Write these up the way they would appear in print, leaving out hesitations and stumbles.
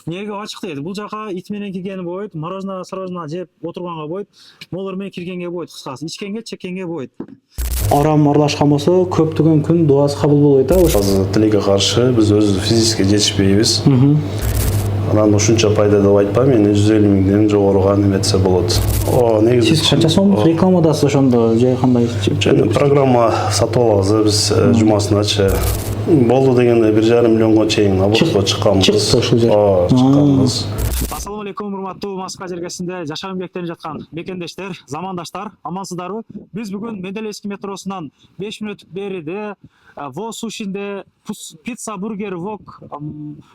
Неге ачык дейт? Бул жака ит менен киргени болбойт, мороженое жеп отурганга болбойт, могулар менен киргенге болбойт, кыскасы. Ичкенге, чеккенге болбойт. Арам аралашкан болсо, көптөгөн күн дуасы кабыл болбойт, а? Азыр тилекке каршы биз өзүбүз физически жетишпейбиз. Анан ушунча пайда деп айтпайм, эми 150 миңден жогоруга неметсе болот. Негизи сиз канча сомдук рекламадасыз ошондо же кандай? Программа сатып алабыз биз жумасыначы. Болду дегенде 1,5 миллионго чейин оборотко чыкканбыз. Чыкты ушул жер. Чыкканбыз. Ассалому алейкум, урматтуу Москва жергесинде жашап эмгектенип жаткан мекендештер, замандаштар, амансыздарбы? Биз бүгүн Менделеевский метросунан 5 мүнөт бериде Во Сушинде пицца, бургер, вок,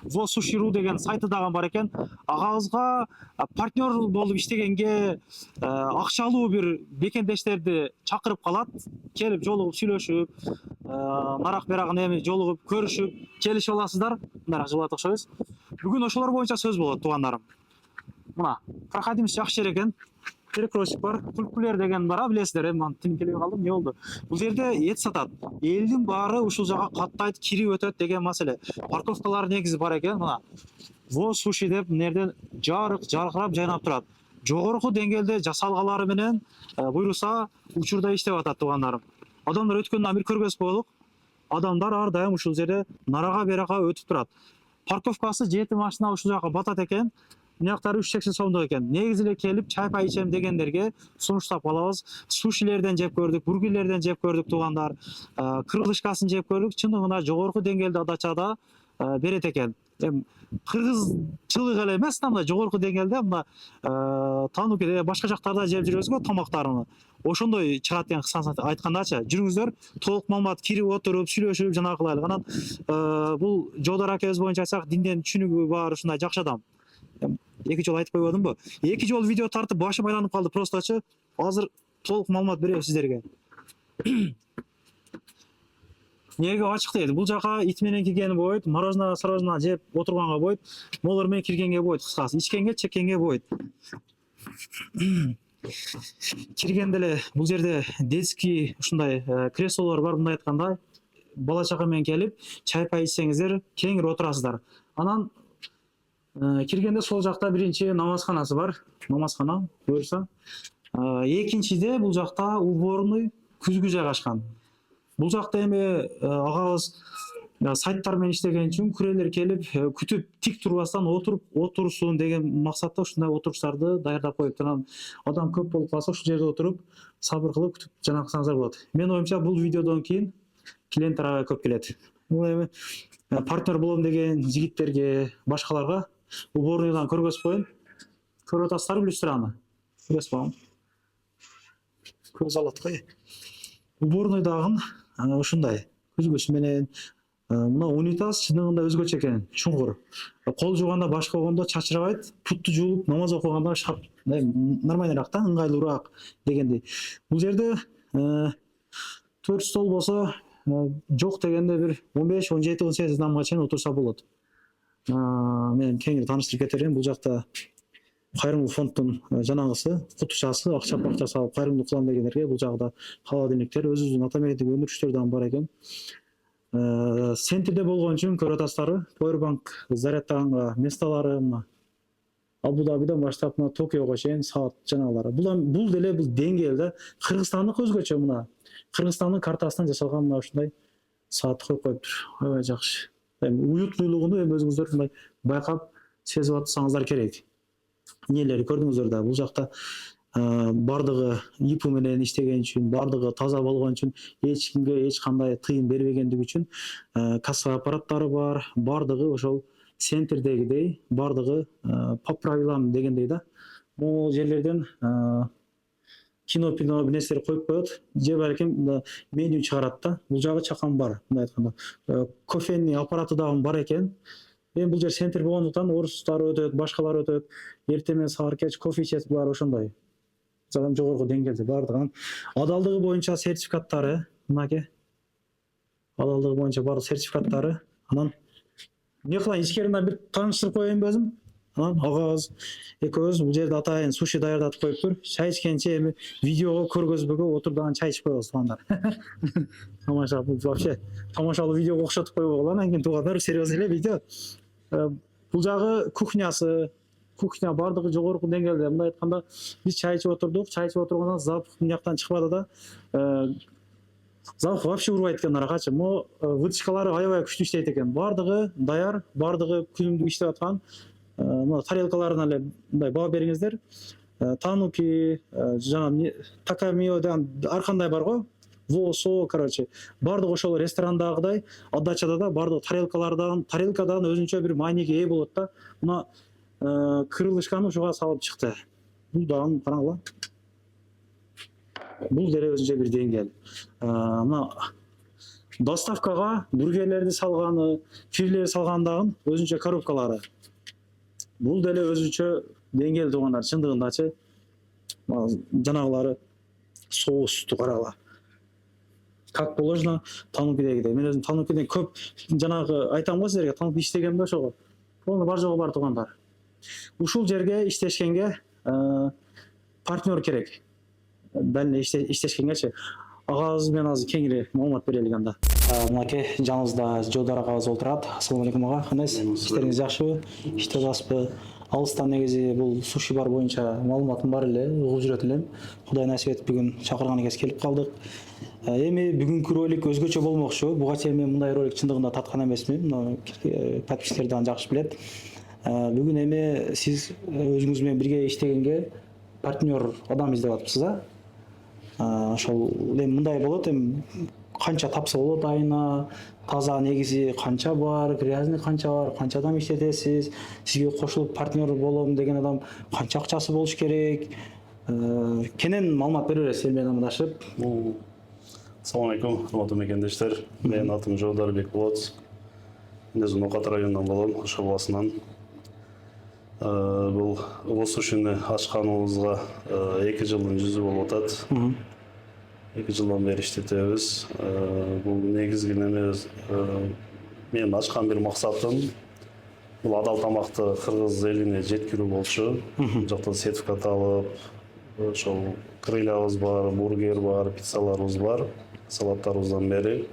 Во Суширу деген сайты дагы бар экен. Агабызга партнер болуп иштегенге акчалуу бир мекендештерди чакырып калат. Келип жолугуп сүйлөшүп, нарак берагын эми жолугуп көрүшүп, келишип аласыздар. Мына жылат окшойбуз. Бүгүн ошолор боюнча сөз болот, туугандарым. Мына, проходимость жакшы жер экен. Перекресток бар, күлкүлөр деген бар, билесиздер, мен тим келип калдым, эмне болду? Бул жерде эт сатат. Элдин баары ушул жака каттайт, кирип өтөт деген маселе. Парковкалар негизи бар экен, мына. Во суши деп нерден жаркырап жайнап турат. Жогорку деңгээлде жасалгалары менен буйруса учурда иштеп атат, туугандарым. Адамдар өткөндөн бир көргөзүп болдук. Адамдар ар дайым ушул жерде нарага берага өтүп турат. Парковкасы 7 машина ушул жака батат экен. Мынактары 380 сомдук экен. Негизи эле келип чай пай ичем дегендерге сунуштап алабыз. Сушилерден жеп көрдүк, бургерлерден жеп көрдүк, туугандар. Кыргызчасын жеп көрдүк. Чындыгында жогорку деңгээлде дачада берет экен. Кыргызчылык эле эмес, мына жогорку деңгээлде мына таанук башка жактарда жеп жүрөбүз го тамактарын. Ошондой чыгат деген кыскасы айткандачы. Жүрүңүздөр, толук маалымат кирип отуруп, сүйлөшүп жанагылайлык. Анан бул Жолдор акебиз боюнча айтсак, динден түшүнүгү бар, ушундай жакшы адам. Эки жол айтып койбодумбу? Эки жол видео тартып башым айланып калды просточу. Азыр толук маалымат берем сиздерге. Неге ачык дейт? Бул жака ит менен киргени болбойт, мороженое жеп отурганга болбойт, могулар менен киргенге болбойт, кыскасы. Ичкенге, чеккенге болбойт. Киргенде эле бул жерде детский ушундай креслолор бар, мындай айтканда. Бала чака менен келип, чай пай ичсеңиздер, кеңири отурасыздар. Анан киргенде сол жакта биринчи намазканасы бар, намазкана буюрса. Экинчиде бул жакта уборный күзгү жайгашкан. Бул жакта эми агабыз сайттар менен иштеген үчүн күрелер келип күтүп тик турбастан отурсун деген максатта ушундай отуруштарды даярдап коюп, анан адам көп болуп калса ушул жерде отуруп сабыр кылып күтүп жана кылсаңыздар болот. Мен оюмча бул видеодон кийин клиенттер аябай көп келет. Бул эми партнер болом деген жигиттерге, башкаларга уборныйдан көргөзүп коеюн. Көрүп атасыздар, билесиздер аны. Көрөсүп алам. Көз алат го. Уборныйдагы ушундай күзгүсү менен мына унитаз чындыгында өзгөчө экен, чуңкур. Кол жууганда башка болгондо чачырабайт, путту жууп намаз окуганда нормальныраак да, ыңгайлуураак дегендей. Бул жерде 4 стол болсо, жок дегенде бир 15, 17, 18 адамга чейин отурса болот. Мен кеңири тааныштырып кетерим. Бул жакта кайрымдуулук фонддун жанагысы, кутучасы, акча салып кайрымдуулук кылам дегендерге бул жагда халал-диниктер, өзүбүздүн ата мекендеги өндүрүштөр дагы бар экен. Центрде болгон үчүн көрүп атасыздар, Powerbank зарядтаганга месталары мына Абу-Дабидан баштап мына Токиого чейин саат жанагылары. Бул деле бул деңгээлде Кыргызстандык өзгөчө, мына Кыргызстандын картасынан жасалган мына ушундай саат коюп коюптур. Аябай жакшы. Уюттуулугуну эми өзүңүздөр мындай байкап сезип атсаңыздар керек. Нелери көрдүңүздөр да, бул жакта бардыгы ипу менен иштеген үчүн, бардыгы таза болгон үчүн, эч кимге эч кандай тыйын бербегендиги үчүн касса аппараттары бар, бардыгы ошол центрдегидей, бардыгы по правилам дегендей да. Бул жерлерден кино нерселер коюп коет, же балким меню чыгарат да. Бул жагы чакан бар, мындай айтканда. Кофейный аппараты дагы бар экен. Мен бул жер центр болгондуктан орустар өтөт, башкалар өтөт. Эртең менен саар кеч кофе ичет, булар ошондой. Жаган жогорку деңгээлде бардыгы. Адалдыгы боюнча сертификаттары, мынаке. Адалдыгы боюнча бардык сертификаттары. Анан эмне кылайын, ичкеринен бир тааныштырып коеюн өзүм. Анан агабыз экөөбүз бул жерде атайын суши даярдатып коюптур. Чай ичкенче эми видеого көргөзбөгө отурдаган чай ичип коебуз, туугандар. Тамаша, бул вообще тамашалуу видеого окшотуп коюуга болот. Анан кийин туугандар, серьезный эле видео. Бул жагы кухнясы, кухня бардыгы жогорку деңгээлде. Мындай айтканда биз чай ичип отурдук, чай ичип отургандан запах мына жактан чыкпады да. Запах вообще урбайт экен аракачы. Могу вытяжкалары аябай күчтүү иштейт экен. Бардыгы даяр, бардыгы күнүмдүк иштеп аткан. Мына тарелкаларына эле мындай баа бериңиздер. Тануки, жана такамио деген ар кандай бар го. Восо, короче, бардыгы ошол ресторандагыдай отдачада да бардыгы тарелкадан өзүнчө бир мааниге ээ болот да. Мына крылышканы ушуга салып чыкты. Бул дагы караңгыла. Бул деле өзүнчө бир деңгээл. Мына доставкага бургерлерди салганы, филелерди салгандагы өзүнчө коробкалары. Бул деле өзүнчө деңгээл туугандар, чындыгындачы. Жанагылары соусту карагыла. Как положено Танукидегидей. Мен өзүм Танукиден көп жанагы айтам го силерге, Тануки иштегем да ошого. Оны бар жогу бар туугандар. Ушул жерге иштешкенге партнер керек. Дальний иштешкенгечи. Агабыз менен азыр кеңири маалымат берелик анда. Мынакей жаныбызда Жолдар агабыз отурат. Ассаламу алейкум ага. Кандайсыз? Иштериңиз жакшыбы? Иштеп атасызбы? Алыстан негизи бул суши бар боюнча маалыматым бар эле, угуп жүрөт элем. Кудай насип этип бүгүн чакырган экенсиз, келип калдык. Эми бүгүнкү ролик өзгөчө болмокчу. Буга чейин мен мындай ролик чындыгында таткан эмесмин. Подписчиктер дагы жакшы билет. Бүгүн эми сиз өзүңүз менен бирге иштегенге партнер адам издеп атыпсыз, ошол эми мындай болот, эми канча тапса болот айына, таза негизи канча бар, грязный канча бар, канча адам иштетесиз, сизге кошулуп партнер болом деген адам канча акчасы болуш керек, кенен маалымат бере бересиз эл менен амандашып. Ассаламу алейкум, урматтуу мекендештер. Менин атым Жолдарбек болот. Мен Нокат районунан болом, Ош областынан. Бул сушини ачканыбызга 2 жылдын жүзү болуп атат. 2 жылдан бери иштетебиз. Бул негизги неме, мен ачкан бир максатым бул адал тамакты кыргыз элине жеткирүү болчу. Бул жакта сертификат алып, ошол крыльябыз бар, бургер бар, пиццаларыбыз бар, салаттарыбыздан бери.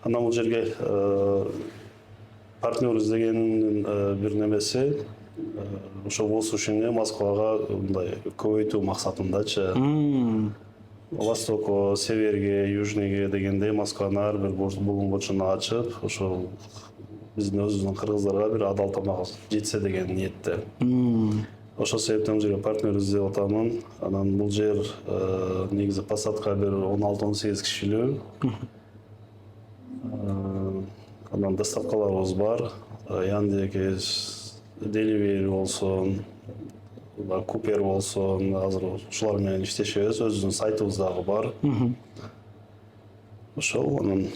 Анан бул жерге партнер издегендин бир немеси ошол сушини Москвага мындай көбөйтүү максатындачы. Востоко, Северге, Южныйге дегендей Москванын ар бир булун бурчуна ачып, ошол биздин өзүбүздүн кыргыздарга бир адал тамак жетсе деген ниетте. Ошол себептен бул жерге партнер издеп атамын. Анан бул жер негизи посадка бир 16-18 кишилүү. Анан доставкаларыбыз бар. Яндекс, Delivery болсун, Купер болсун, азыр ушулар менен иштешебиз. Өзүбүздүн сайтыбыз дагы бар. Ошол анан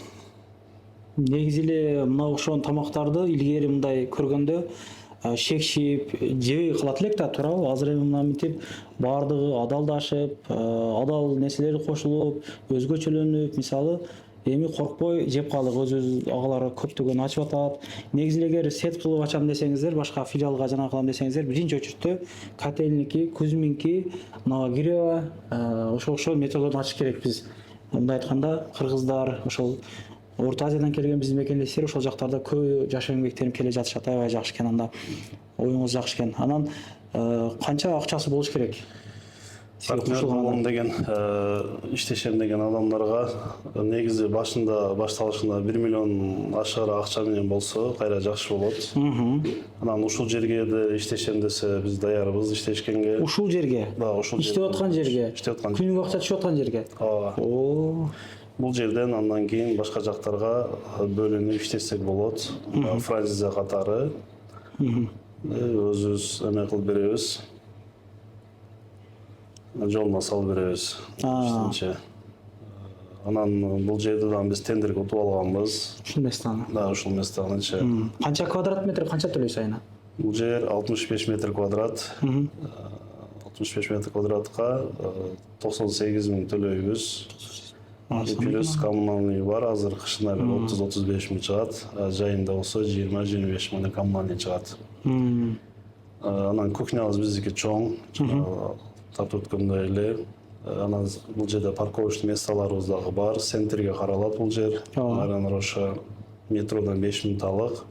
Негизи эле мына ошол тамактарды илгери мындай көргөндө шекшип, жебей калат элек да, туурабы? Азыр эми мына мынтип баардыгы адалдашып, адал нерселер кошулуп, өзгөчөлөнүп, мисалы эми коркпой жеп калдык. Өз агалар көптөгөн ачып атат. Негизи эгер сет кылып ачам десеңиздер, башка филиалга жана кылам десеңиздер, биринчи очередте Котельники, Кузьминки, Новогирево, ошол методдон ачыш керек биз. Мындай айтканда, кыргыздар, ошол Орто Азиядан келген биздин мекендештер ошол жактарда көп жашоо эмгектенип келе жатышат. Аябай жакшы экен, анда оюңуз жакшы экен. Анан канча акчасы болуш керек? Партнер болом деген, иштешем деген адамдарга негизи башталышында 1 миллион ашыгыраак акча менен болсо кайра жакшы болот. Анан ушул жерге да иштешем десе биз даярбыз иштешкенге. Ушул жерге? Да, ушул жерге. Иштеп аткан жерге? Күнүгө акча түшүп аткан жерге? Ооба. Бул жерден андан кийин башка жактарга бөлүнүп иштесек болот. Франция катары. Өзүбүз эме кылып беребиз. Жолуна салып беребиз. Анан бул жерди дагы биз тендерге утуп алганбыз. Ушул местаны? Да, ушул местанычы. Канча квадрат метр канча төлөйсүз айына? Бул жер 65 метр квадрат. 65 метр квадратка 98 миң төлөйбүз. Плюс коммунальный бар, азыр кышына 30-35 миң чыгат, жайында болсо 20-25 миң коммунальный чыгат. Анан кухнябыз биздики чоң, тартып өткөндөй эле. Анан бул жерде парковочный месталарыбыз дагы бар, центрге каралат бул жер. Марин Роша метродон 5 минуталык.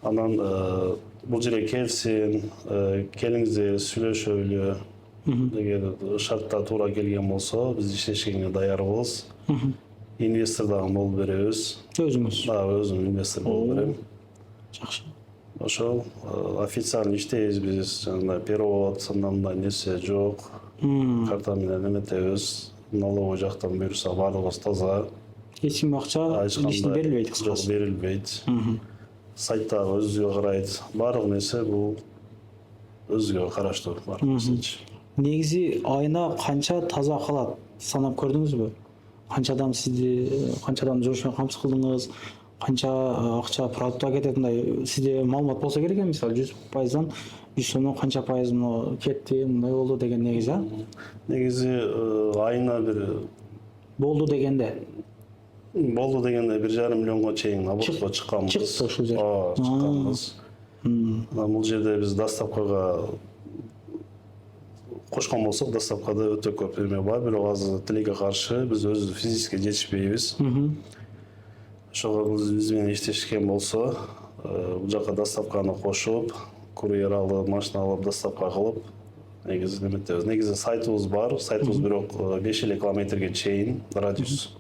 Анан бул жерге келсин, келиңиздер, сүйлөшөлү. Эгер шартта туура келген болсо, биз иштешкенге даярбыз. Инвестор дагы болуп беребиз. Өзүңүз. Өзүм инвестор болуп берем. Жакшы. Ошол официально иштейбиз биз. Жана перевод, мындай нерсе жок. Карта менен эметебиз. Налоговый жактан буюрса баардыгыбыз таза. Эч кимге акча лишний берилбейт кыскасы. Жок, берилбейт. Сайттагы өзүгө карайт. Баардык нерсе бул өзүгө караштуу бар нерсечи. Негизи айына канча таза калат? Санап көрдүңүзбү? Канчадан жумуш менен камсыз кылдыңыз? Канча акча продуктка кетет? Мындай сизде маалымат болсо керек эми, мисалы 100%дан 100 сомдон канча пайыз кетти, мындай болду деген негизи, а? Негизи айына бир Болду дегенде. 1,5 миллионго чейин оборотко чыкканбыз. Чыкты ушул жер. Чыкканбыз. Бул жерде биз доставкага кошкон болсок, доставкада өтө көп эме бар, бирок азыр тилекке каршы биз өзүбүз физически жетишпейбиз. Ошого биз менен иштешкен болсо, бул жака доставканы кошуп, курьер алып, машина алып, доставка кылып, негизи неметебиз. Негизи сайтыбыз бар, сайтыбыз бирок 5 километрге чейин радиус.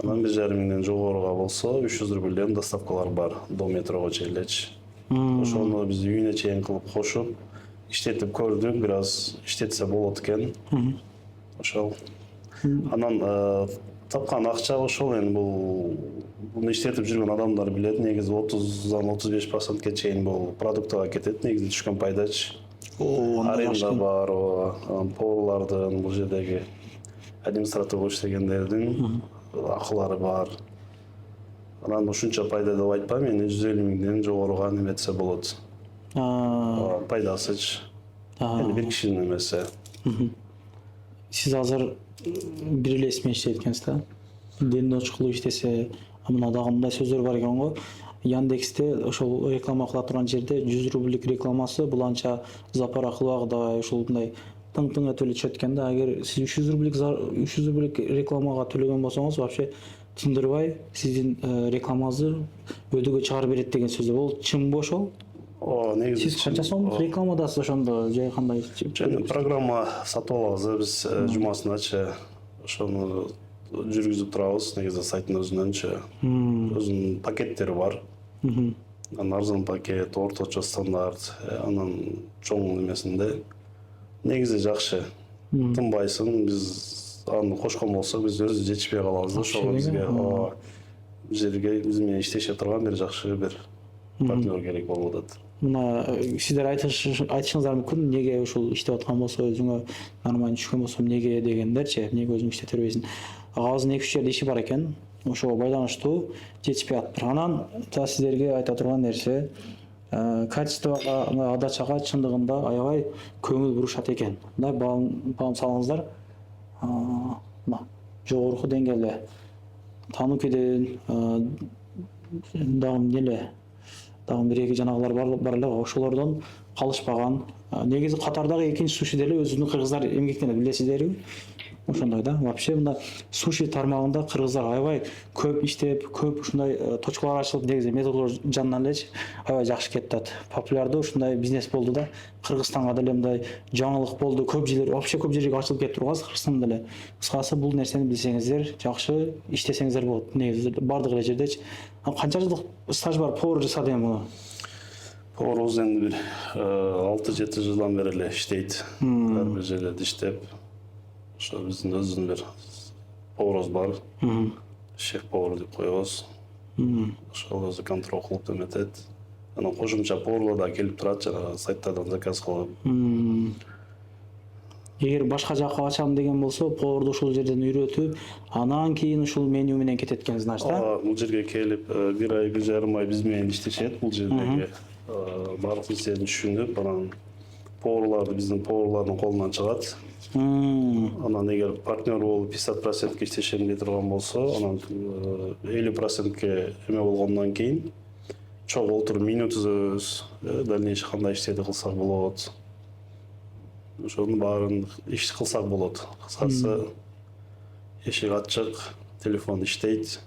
Анан 1,5 миңден жогоруга болсо 300 рубльден доставкалар бар, до метрого чейин элечи. Ошону биз үйүнө чейин кылып кошуп, иштетип көрдүк, бир аз иштетсе болот экен. Ошол. Анан тапкан акча ошол, эми буну иштетип жүргөн адамдар билет, негизи 30-дан 35%ке чейин бул продуктага кетет, негизи түшкөн пайдачы. Аренда бар, поварлардын, бул жердеги администратор болуп иштегендердин акылары бар. Анан ушунча пайда деп айтпайм, эми 150 миңден жогоруга неметсе болот. Пайдасычы. Эми бир кишинин эмеси. Сиз азыр бир эле исмен иштейт экенсиз да? Ден очкулуу иштесе, мына дагы мындай сөздөр бар экен го. Яндексте ошол реклама кыла турган жерде 100 рублик рекламасы бул анча запара кылбагыдай, ошол мындай тың-тың өтүп эле чөт экен да. Агер сиз 300 рублик рекламага төлөгөн болсоңуз, вообще тындырбай сиздин рекламаңызды өдөгө чыгарып берет деген сөз. Бул чынбы ошол? Негизи сиз канча сом рекламадасыз ошондо, же кандай? Программа сатып алабыз, биз жумасыначы ошону жүргүзүп турабыз, негизи сайттын өзүнөнчү. Өзүнүн пакеттери бар. Анан арзан пакет, орточо стандарт, анан чоң эмесинде. Негизи жакшы. Тынбайсың, биз аны кошкон болсок, биз өзүбүз жетишпей калабыз. Ошого бизге жерге биз менен иштеше турган бир жакшы бир партнер керек болуп атат. Мына сиздер айтышыңыздар мүмкүн, неге ушул иштеп аткан болсо, өзүңө нормально түшкөн болсо неге дегендерчи, неге өзүң иштете бербейсиң? Агабыздын 2-3 жерде иши бар экен, ошого байланыштуу жетишпей атыптыр. Анан сиздерге айта турган нерсе, качествого адачага чындыгында аябай көңүл бурушат экен. Мындай баам салыңыздар. Мына жогорку деңгээлде Танукиден дагы бир-эки жанагылар бар эле, ошолордон калышпаган. Негизи Катардагы экинчи суши деле өзүнүн кыргыздар эмгектенет, билесиздерби? Ошондой да. Вообще мында суши тармагында кыргыздар аябай көп иштеп, көп ушундай точкалар ачылып, негизи методолор жанынан элечи аябай жакшы кетет. Популярдуу ушундай бизнес болду да. Кыргызстанга деле мындай жаңылык болду. Көп жерлер, вообще көп жерге ачылып кетип турган Кыргызстанда деле. Кыскасы бул нерсени билсеңиздер, жакшы иштесеңиздер болот. Негизи бардык эле жердечи. Канча жылдык стаж бар повар жасады эми муну? Поварыбыз энди бир 6-7 жылдан бери эле иштейт. Ар бир жерлерде иштеп. Ошо биздин өзүбүздүн бир поварыбыз бар. Шеф-повар деп коебуз. Ошол өзү контроль кылып эметет. Анан кошумча поварлар да келип турат, жана сайттардан заказ кылып. Эгер башка жакка ачам деген болсо, поварды ошол жерден үйрөтүп, анан кийин ушул меню менен кетет экен, значит, да? Бул жерге келип, 1 ай, 1,5 ай биз менен иштешет. Бул жердеги баардык нерсени түшүнүп, анан поварларды биздин поварлардын колунан чыгат. Анан эгер партнер болуп 50%ке иштешем дей турган болсо, анан 50%ке эме болгондон кийин чогултуруп меню түзөбүз. Дальнейший кандай иштерди кылсак болот. Ошонун баарын иш кылсак болот. Кыскасы эшик ачык, телефон иштейт.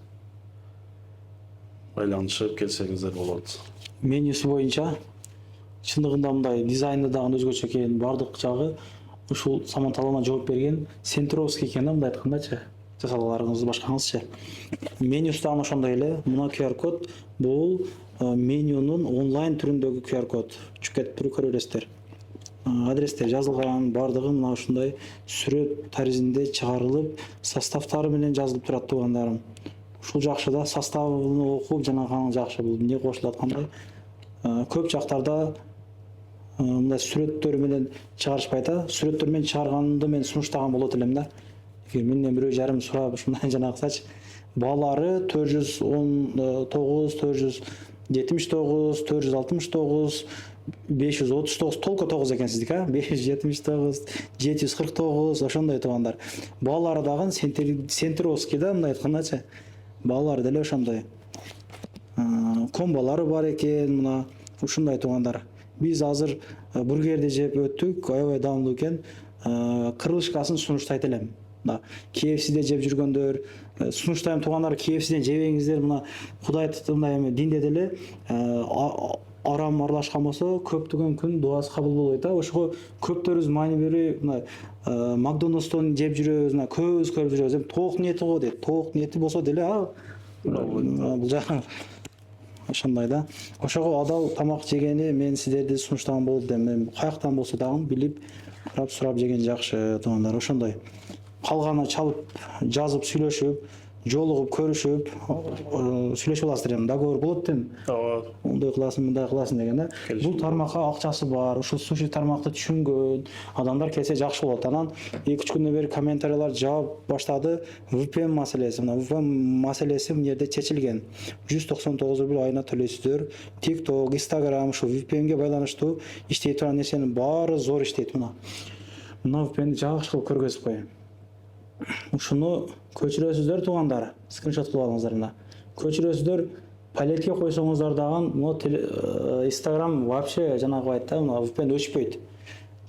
байланышып келсеңиздер болот. Менюсу боюнча чындыгында мындай дизайны дагы өзгөчө экен, бардык жагы ушул саман талабына жооп берген Центровский экен да, мындай айткандачы. Жасалгаларыңызды башкаңызчы. Менюсу дагы ошондой эле. Мына QR код бул менюнун онлайн түрүндөгү QR код. Чүкет түрү көрө бересиздер. Адрестер жазылган, бардыгы мына ушундай сүрөт таризинде чыгарылып, составтары менен жазылып турат туугандарым. Ушул жакшы да, составын окуп жанаганы жакшы. Бул эмне кошулат кандай? Көп жактарда мындай сүрөттөр менен чыгарышпайт да. Сүрөттөр менен чыгарганды мен сунуштаган болот элем да. Менден 1,5 сурап ушундай жанагысач. Баалары 419, 479, 469, 539 толко 9 экен сиздики, 579, 749 ошондой туугандар. Баалары дагы Центровский да, мындай айткандачы. Баалары деле ошондой. Комбалары бар экен, мына ушундай туугандар. Биз азыр бургерди жеп өттүк, аябай даамдуу экен. Крылышкасын сунуштайт элем. KFC'де жеп жүргөндөр, сунуштайм туугандар, KFC'ден жебеңиздер, мына Кудай мындай эме динде деле арам аралашкан болсо көптөгөн күн дуасы кабыл болбойт да. Ошого көптөрүбүз маани берип, мына Макдональдстон жеп жүрөбүз, мына көз көрүп жүрөбүз. Тоок ниети го дейт. Тоок ниети болсо деле бул жак ошондой да. Ошого адал тамак жегени мен сиздерди сунуштаган болот дейм. Мен каяктан болсо дагы билип, карап сурап жеген жакшы туугандар. Ошондой. Калганы чалып, жазып, сүйлөшүп, жолугуп, көрүшүп, сүйлөшүп аласыздар эми. Договор болот дейм. Ондай кыласың, мындай кыласың деген да. Бул тармакка акчасы бар, ушул суши тармакты түшүнгөн адамдар келсе жакшы болот. Анан 2-3 күндөн бери комментариялар жаап баштады. VPN маселеси. Мына VPN маселеси мына жерде чечилген. 199 рубль айына төлөйсүздөр. TikTok, Instagram ушу VPN-ге байланыштуу иштей турган нерсенин баары зор иштейт мына. Мына VPN-ди жакшы кылып көргөзүп коеюн. Ушуну көчүрөсүздөр туугандар. Скриншот кылып алыңыздар мына. Көчүрөсүздөр, палетке койсоңуздар дагы мына Instagram вообще жанагы айтта, мына VPN өчпөйт.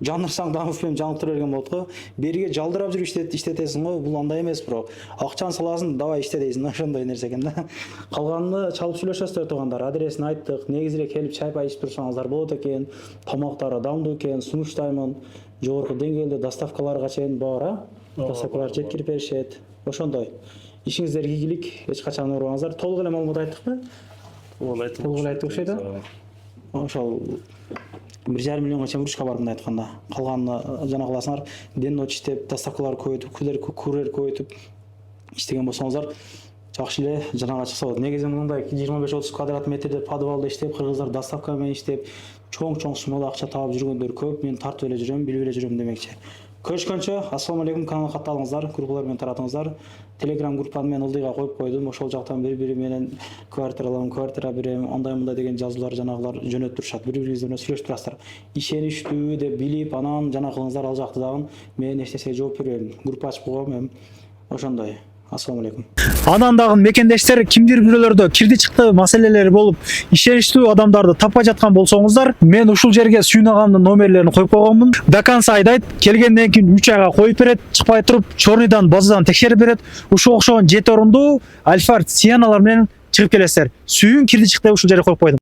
Жанырсаң дагы VPN жанып тура берген болот го. Берге жалдырап жүрүп иштетесиң го, бул андай эмес бирок. Акчаны саласың, давай иште дейсиң, ошондой нерсе экен да. Калганын чалып сүйлөшөсүздөр туугандар. Адресин айттык. Негизирээк келип чай пай ичип турсаңыздар болот экен. Тамактары даамдуу экен, сунуштаймын. Жогорку деңгээлде доставкаларга чейин бар, доставкалар жеткирип беришет. Ошондой. Ишиңиздерге ийгилик, эч качан оорубаңыздар. Толук эле маалымат айттыкпы? Толук эле айттык окшойт да. Ошол 1,5 миллионго чейин выручка бар мындай айтканда. Калганын жана кыласыңар, ден ночь иштеп, доставкалар көбөйтүп, курьер көбөйтүп иштеген болсоңуздар жакшы эле жанага чыкса болот. Негизи мындай 25-30 квадрат метрде подвалда иштеп, кыргыздар доставка менен иштеп, чоң суммалуу акча таап жүргөндөр көп. Мен тартып эле жүрөм, билип эле жүрөм демекчи. Көрүшкөнчө, ассалам алейкум, каналга катталыңыздар, группалар менен таратыңыздар. Telegram группаны мен ылдыйга коюп койдум. Ошол жактан бири-бири менен квартира берем, андай-мындай деген жазуулар жанагылар жөнөтүп турушат. Бири-бириңиз менен сүйлөшүп турасыздар. Ишеничтүү деп билип, анан жана кылыңыздар, ал жакты дагы мен эчтесе жооп берем. Группа ачып койгом эми. Ошондой. Ассалам алейкум. Анан дагы мекендештер кимдир бирөөлөрдө кирди чыкты маселелери болуп, ишеничтүү адамдарды таппай жаткан болсоңуздар, мен ушул жерге сүйүнагамдын номерлерин коюп койгонмун. До конца айдайт, келгенден кийин 3 айга коюп берет, чыкпай туруп, чорныйдан базадан текшерип берет. Ушул окшогон 7 орундуу Альфард Сианалар менен чыгып келесиздер. Сүйүн кирди чыкты ушул жерге коюп койдум.